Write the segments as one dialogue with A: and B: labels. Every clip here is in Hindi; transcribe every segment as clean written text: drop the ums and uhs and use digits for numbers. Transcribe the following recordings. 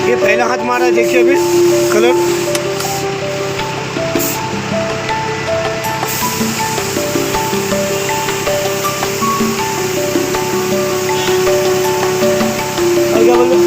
A: ये पहला हाथ मारा, देखिए अभी कलर और क्या बोल रहे?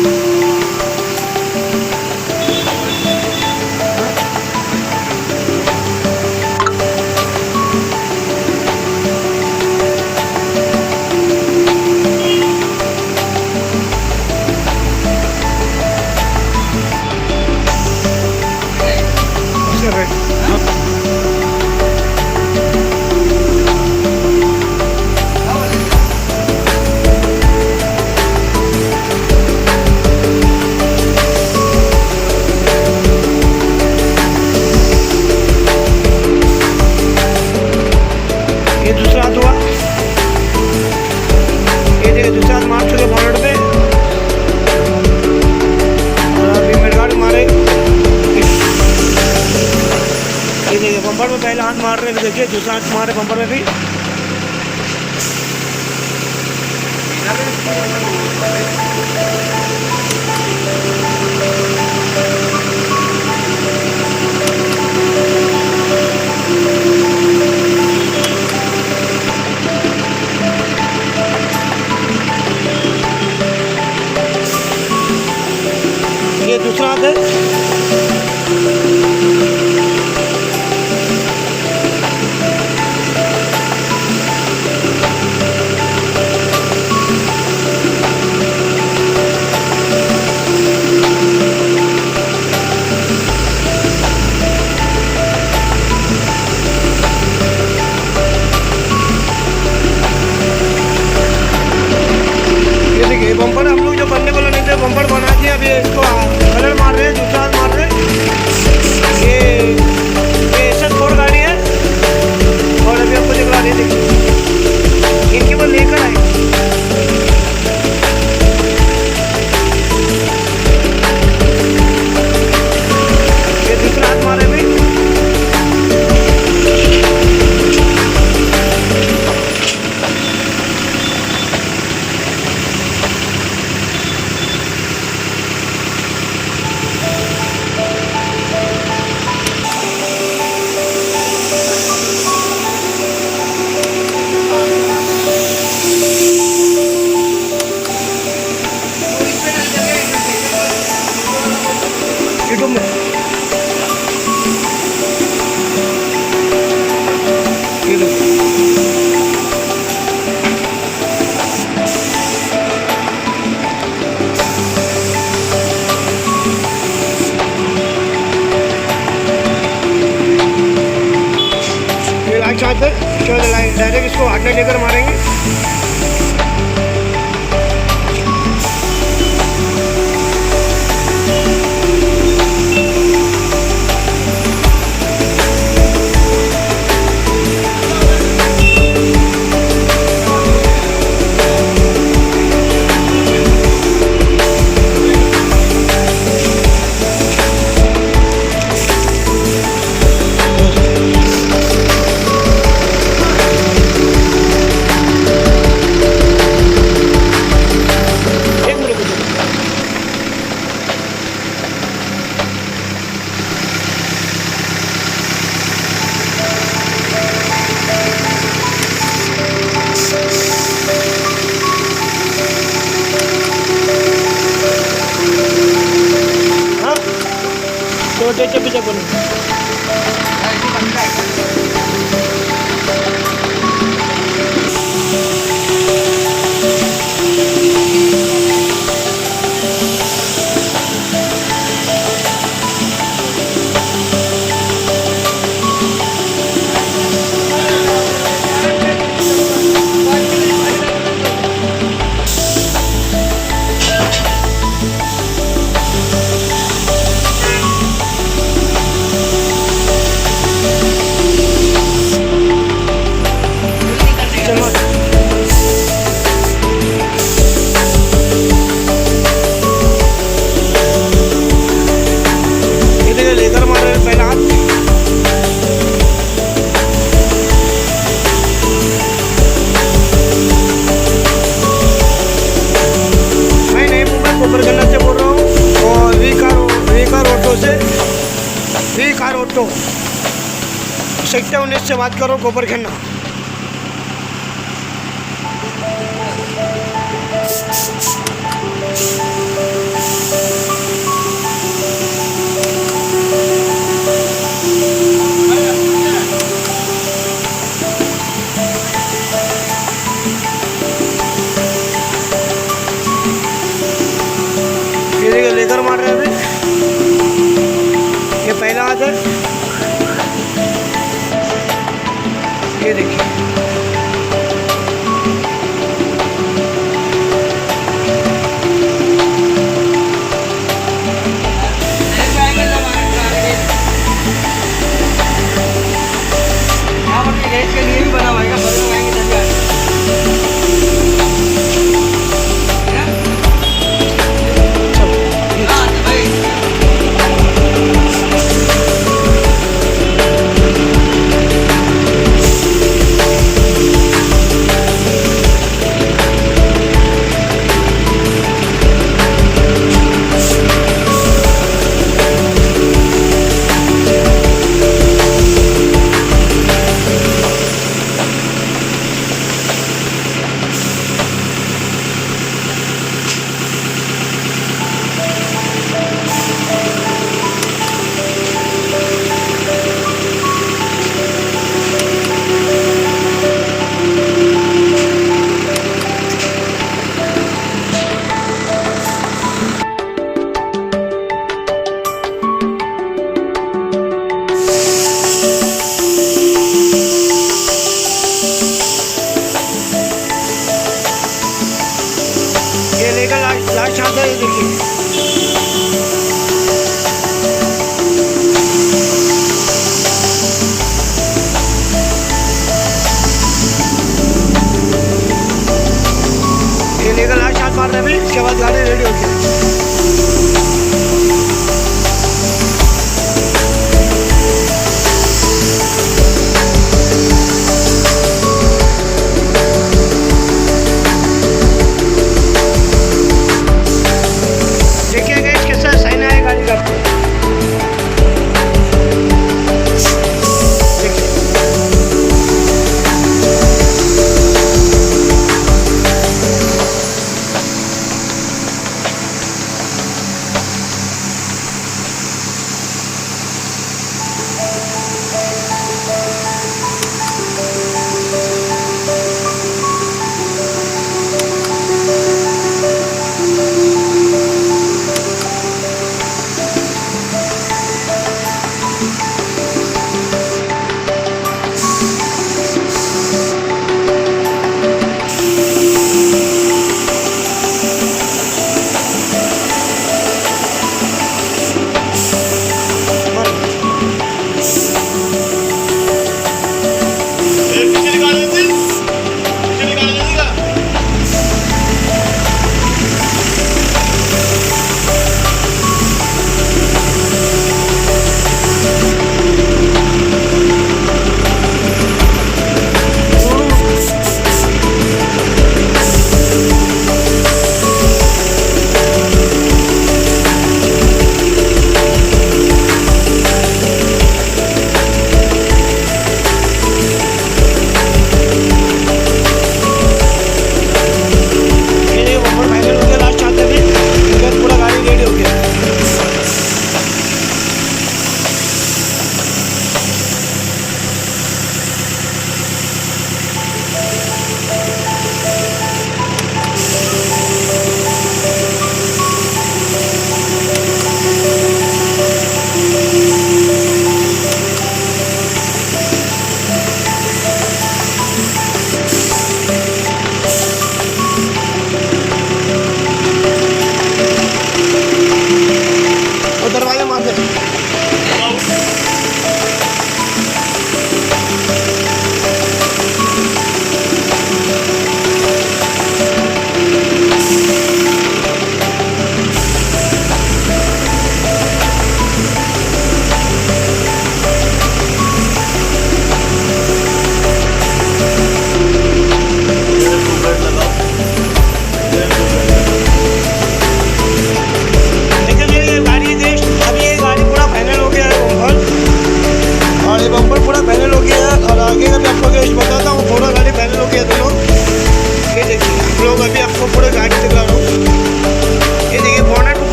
A: ये दूसरा हाथ हुआ, ये देखिए दूसरा हाथ मार चुके बॉर्डर पे। और अभी मेडगार्ड मारे, ये देखिए बम्पर में पहला हाथ मार रहे हैं, देखिए दूसरा हाथ मारे बम्पर में भी। ये दूसरा हाथ है, ये देखिए बम्पर हम लोग जो बनने वाला नहीं थे, बम्पर बना दिया। अभी इसको कलर मार रहे हैं, दूसरा हाथ मार रहे हैं। ये SF4 गाड़ी है और अभी आपको दिखला रहे, देखिए इनकी वो लेकर आए। ये दूसरा हाथ मारे भी। यूट्यूब में ये लो, ये लाइट चार्ज है। चलो डायरेक्ट इसको हाथ में लेकर मारेंगे। रोटेच्या पीछे बोलो। लेकर मार रहे पहला हाथ। मैं नहीं कोपरखन्ना से बोल रहा हूँ और वी कार ऑटो सेक्टर 19 से बात करो कोपरखन्ना। लेकर मार रहे हैं। ये पहला हाथ है, ये देखिए। रेस के लिए भी बना हुआ है, लास्ट आता है, देखिए। ये लेकर लास्ट हाथ मार रहे हैं, इसके बाद गाड़ी रेडी हो गई।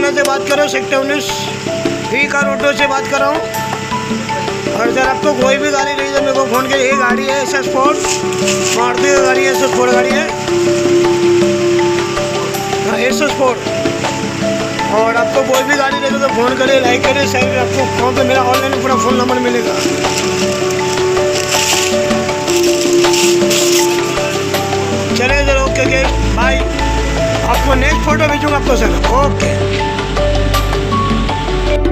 A: थाना से बात कर रहा हूँ, सेक्टर 19 वी कार ऑटो से बात कर रहा हूँ। और सर आपको कोई भी गाड़ी नहीं तो मेरे को फ़ोन करिए। ये गाड़ी है SS स्पोर्ट, मारुति की गाड़ी है, SS स्पोर्ट गाड़ी है, हाँ SS स्पोर्ट। और आपको कोई भी गाड़ी लेते तो फ़ोन करिए, लाइक करिए, शेयर करिए। आपको फ़ोन पे मेरा ऑनलाइन पूरा फ़ोन नंबर मिलेगा। चलिए सर, ओके ओके बाय। आपको नेक्स्ट फ़ोटो भेजूँगा आपको सर, ओके।